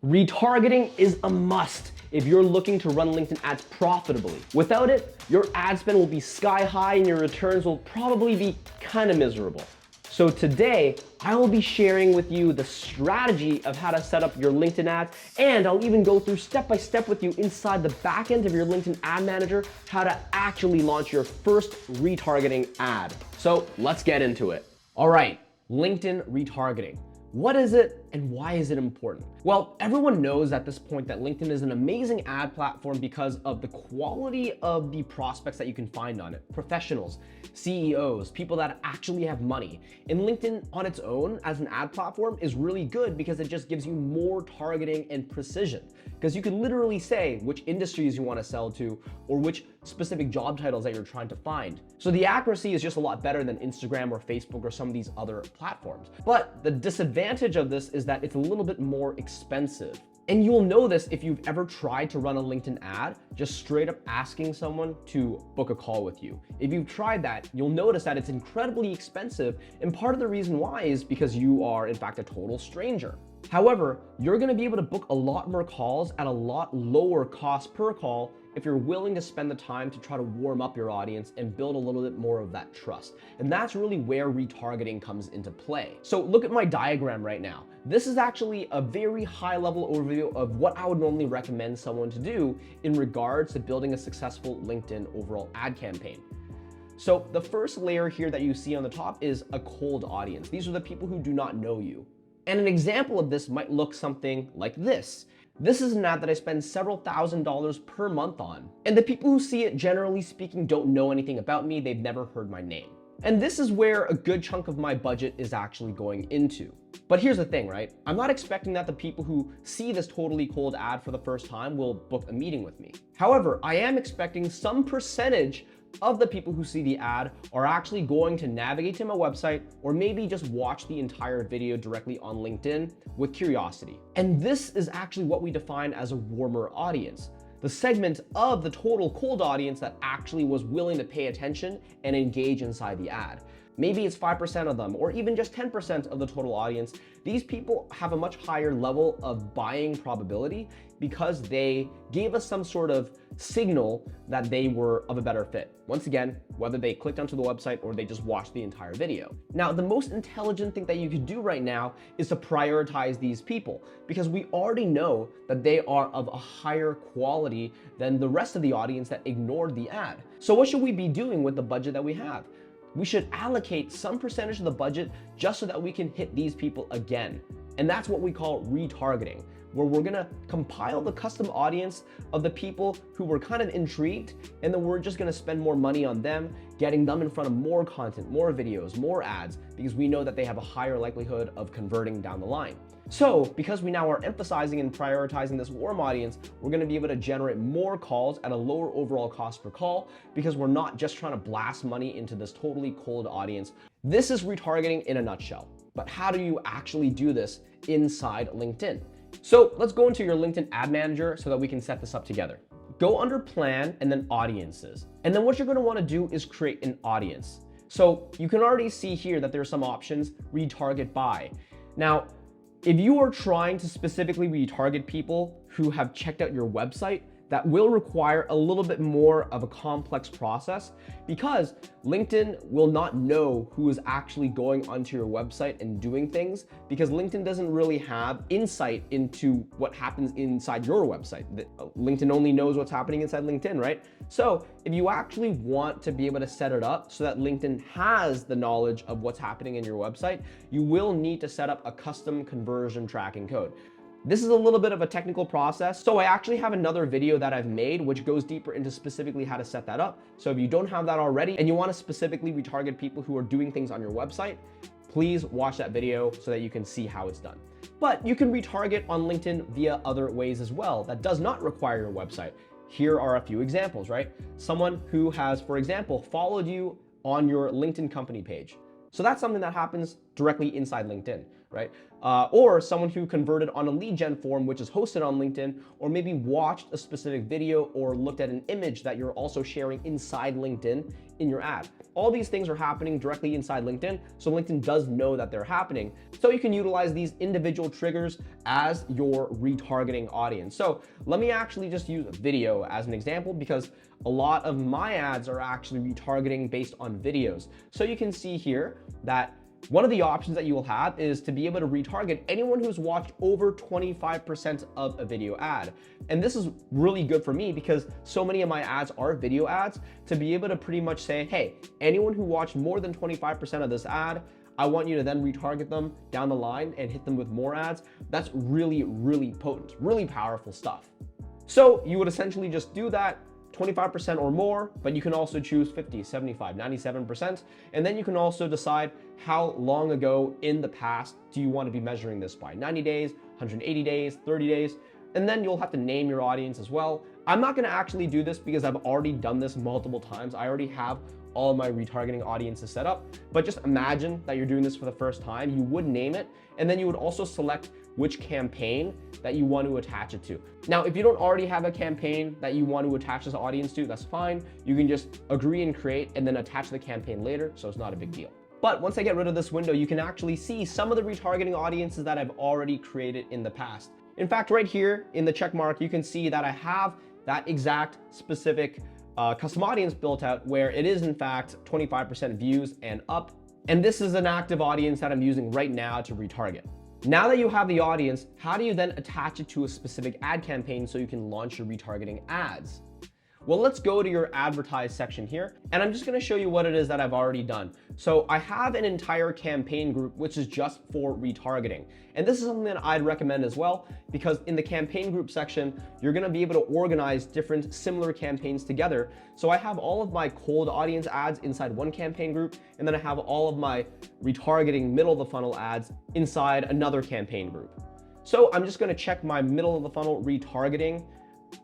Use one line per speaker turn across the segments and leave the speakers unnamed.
Retargeting is a must if you're looking to run LinkedIn ads profitably. Without it, your ad spend will be sky high and your returns will probably be kind of miserable. So today, I will be sharing with you the strategy of how to set up your LinkedIn ads, and I'll even go through step by step with you inside the back end of your LinkedIn ad manager, how to actually launch your first retargeting ad. So let's get into it. All right, LinkedIn retargeting. What is it and why is it important? Well, everyone knows at this point that LinkedIn is an amazing ad platform because of the quality of the prospects that you can find on it. Professionals, CEOs, people that actually have money. And LinkedIn on its own as an ad platform is really good because it just gives you more targeting and precision. Because you can literally say which industries you want to sell to or which specific job titles that you're trying to find. So the accuracy is just a lot better than Instagram or Facebook or some of these other platforms. But the disadvantage of this is that it's a little bit more expensive. And you'll know this if you've ever tried to run a LinkedIn ad, just straight up asking someone to book a call with you. If you've tried that, you'll notice that it's incredibly expensive. And part of the reason why is because you are in fact a total stranger. However, you're gonna be able to book a lot more calls at a lot lower cost per call if you're willing to spend the time to try to warm up your audience and build a little bit more of that trust. And that's really where retargeting comes into play. So look at my diagram right now. This is actually a very high level overview of what I would normally recommend someone to do in regards to building a successful LinkedIn overall ad campaign. So the first layer here that you see on the top is a cold audience. These are the people who do not know you. And an example of this might look something like this. This is an ad that I spend several $1,000s per month on. And the people who see it, generally speaking, don't know anything about me. They've never heard my name. And this is where a good chunk of my budget is actually going into. But here's the thing, right? I'm not expecting that the people who see this totally cold ad for the first time will book a meeting with me. However, I am expecting some percentage of the people who see the ad are actually going to navigate to my website or maybe just watch the entire video directly on LinkedIn with curiosity. And this is actually what we define as a warmer audience. The segment of the total cold audience that actually was willing to pay attention and engage inside the ad. Maybe it's 5% of them, or even just 10% of the total audience. These people have a much higher level of buying probability because they gave us some sort of signal that they were of a better fit. Once again, whether they clicked onto the website or they just watched the entire video. Now, the most intelligent thing that you could do right now is to prioritize these people because we already know that they are of a higher quality than the rest of the audience that ignored the ad. So what should we be doing with the budget that we have? We should allocate some percentage of the budget just so that we can hit these people again. And that's what we call retargeting, where we're gonna compile the custom audience of the people who were kind of intrigued, and then we're just gonna spend more money on them, getting them in front of more content, more videos, more ads, because we know that they have a higher likelihood of converting down the line. So because we now are emphasizing and prioritizing this warm audience, we're gonna be able to generate more calls at a lower overall cost per call because we're not just trying to blast money into this totally cold audience. This is retargeting in a nutshell. But how do you actually do this inside LinkedIn? So let's go into your LinkedIn ad manager so that we can set this up together. Go under plan and then audiences. And then what you're gonna wanna do is create an audience. So you can already see here that there are some options, retarget by. Now, if you are trying to specifically retarget people who have checked out your website, that will require a little bit more of a complex process because LinkedIn will not know who is actually going onto your website and doing things because LinkedIn doesn't really have insight into what happens inside your website. LinkedIn only knows what's happening inside LinkedIn, right? So if you actually want to be able to set it up so that LinkedIn has the knowledge of what's happening in your website, you will need to set up a custom conversion tracking code. This is a little bit of a technical process, so I actually have another video that I've made which goes deeper into specifically how to set that up. So if you don't have that already and you want to specifically retarget people who are doing things on your website, please watch that video so that you can see how it's done. But you can retarget on LinkedIn via other ways as well that does not require your website. Here are a few examples, right? Someone who has, for example, followed you on your LinkedIn company page. So that's something that happens directly inside LinkedIn, right? Or someone who converted on a lead gen form, which is hosted on LinkedIn, or maybe watched a specific video or looked at an image that you're also sharing inside LinkedIn in your ad. All these things are happening directly inside LinkedIn, so LinkedIn does know that they're happening. So you can utilize these individual triggers as your retargeting audience. So let me actually just use a video as an example, because a lot of my ads are actually retargeting based on videos. So you can see here that one of the options that you will have is to be able to retarget anyone who's watched over 25% of a video ad. And this is really good for me because so many of my ads are video ads, to be able to pretty much say, hey, anyone who watched more than 25% of this ad, I want you to then retarget them down the line and hit them with more ads. That's really, really potent, really powerful stuff. So you would essentially just do that 25% or more, but you can also choose 50, 75, 97%. And then you can also decide how long ago in the past do you want to be measuring this by, 90 days, 180 days, 30 days. And then you'll have to name your audience as well. I'm not going to actually do this because I've already done this multiple times. I already have all of my retargeting audiences set up, but just imagine that you're doing this for the first time. You would name it, and then you would also select which campaign that you want to attach it to. Now, if you don't already have a campaign that you want to attach this audience to, that's fine. You can just agree and create and then attach the campaign later, so it's not a big deal. But once I get rid of this window, you can actually see some of the retargeting audiences that I've already created in the past. In fact, right here in the check mark, you can see that I have that exact specific custom audience built out where it is in fact 25% views and up. And this is an active audience that I'm using right now to retarget. Now that you have the audience, how do you then attach it to a specific ad campaign so you can launch your retargeting ads? Well, let's go to your advertise section here, and I'm just gonna show you what it is that I've already done. So I have an entire campaign group, which is just for retargeting. And this is something that I'd recommend as well, because in the campaign group section, you're gonna be able to organize different similar campaigns together. So I have all of my cold audience ads inside one campaign group, and then I have all of my retargeting middle of the funnel ads inside another campaign group. So I'm just gonna check my middle of the funnel retargeting.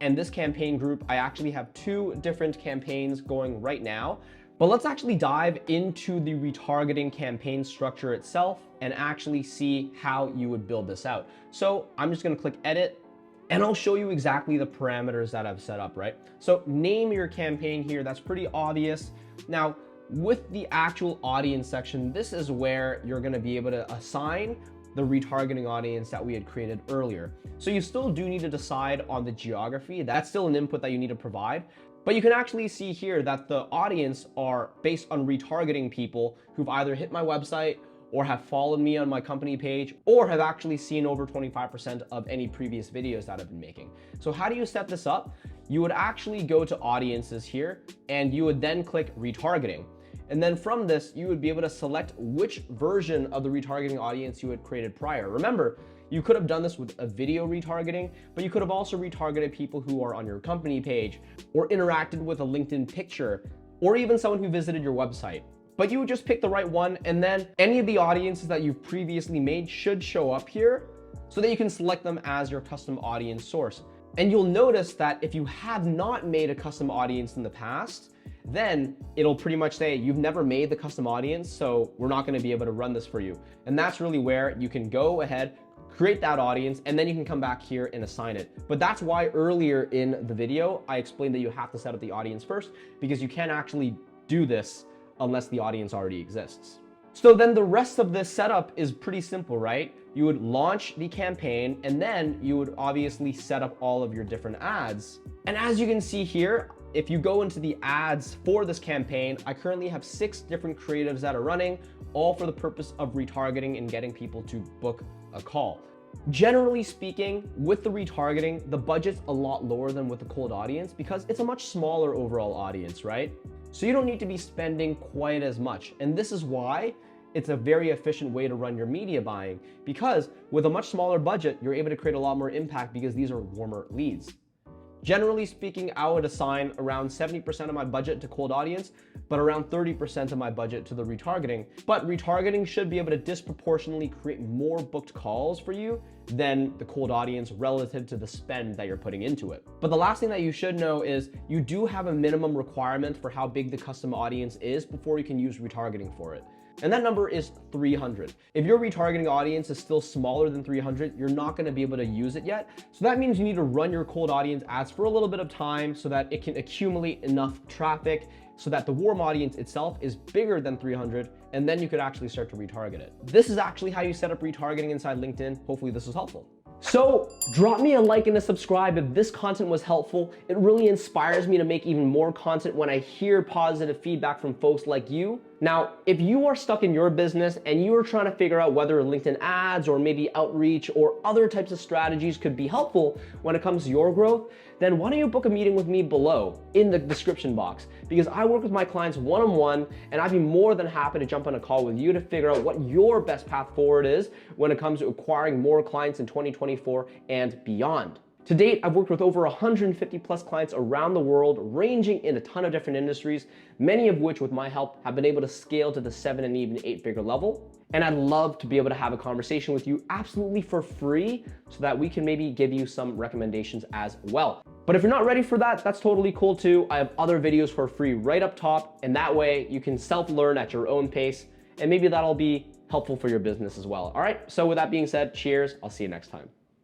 And this campaign group, I actually have 2 different campaigns going right now. But let's actually dive into the retargeting campaign structure itself and actually see how you would build this out. So I'm just gonna click edit, and I'll show you exactly the parameters that I've set up, right? So name your campaign here, that's pretty obvious. Now, with the actual audience section, this is where you're gonna be able to assign the retargeting audience that we had created earlier. So you still do need to decide on the geography. That's still an input that you need to provide. But you can actually see here that the audience are based on retargeting people who've either hit my website or have followed me on my company page or have actually seen over 25% of any previous videos that I've been making. So how do you set this up? You would actually go to audiences here and you would then click retargeting. And then from this, you would be able to select which version of the retargeting audience you had created prior. Remember, you could have done this with a video retargeting, but you could have also retargeted people who are on your company page or interacted with a LinkedIn picture, or even someone who visited your website. But you would just pick the right one, and then any of the audiences that you've previously made should show up here so that you can select them as your custom audience source. And you'll notice that if you have not made a custom audience in the past, then it'll pretty much say you've never made the custom audience, so we're not gonna be able to run this for you. And that's really where you can go ahead, create that audience, and then you can come back here and assign it. But that's why earlier in the video, I explained that you have to set up the audience first, because you can't actually do this unless the audience already exists. So then the rest of this setup is pretty simple, right? You would launch the campaign, and then you would obviously set up all of your different ads. And as you can see here, if you go into the ads for this campaign, I currently have 6 different creatives that are running, all for the purpose of retargeting and getting people to book a call. Generally speaking, with the retargeting, the budget's a lot lower than with the cold audience because it's a much smaller overall audience, right? So you don't need to be spending quite as much. And this is why it's a very efficient way to run your media buying, because with a much smaller budget, you're able to create a lot more impact because these are warmer leads. Generally speaking, I would assign around 70% of my budget to cold audience, but around 30% of my budget to the retargeting. But retargeting should be able to disproportionately create more booked calls for you than the cold audience relative to the spend that you're putting into it. But the last thing that you should know is you do have a minimum requirement for how big the custom audience is before you can use retargeting for it. and that number is 300. If your retargeting audience is still smaller than 300, you're not gonna be able to use it yet. So that means you need to run your cold audience ads for a little bit of time so that it can accumulate enough traffic so that the warm audience itself is bigger than 300, and then you could actually start to retarget it. This is actually how you set up retargeting inside LinkedIn. Hopefully this was helpful. So drop me a like and a subscribe if this content was helpful. It really inspires me to make even more content when I hear positive feedback from folks like you. Now, if you are stuck in your business and you are trying to figure out whether LinkedIn ads or maybe outreach or other types of strategies could be helpful when it comes to your growth, then why don't you book a meeting with me below in the description box? Because I work with my clients one-on-one, and I'd be more than happy to jump on a call with you to figure out what your best path forward is when it comes to acquiring more clients in 2024 and beyond. To date, I've worked with over 150 plus clients around the world, ranging in a ton of different industries, many of which with my help have been able to scale to the 7 and even 8-figure level. And I'd love to be able to have a conversation with you absolutely for free so that we can maybe give you some recommendations as well. But if you're not ready for that, that's totally cool too. I have other videos for free right up top, and that way you can self-learn at your own pace, and maybe that'll be helpful for your business as well. All right, so with that being said, cheers. I'll see you next time.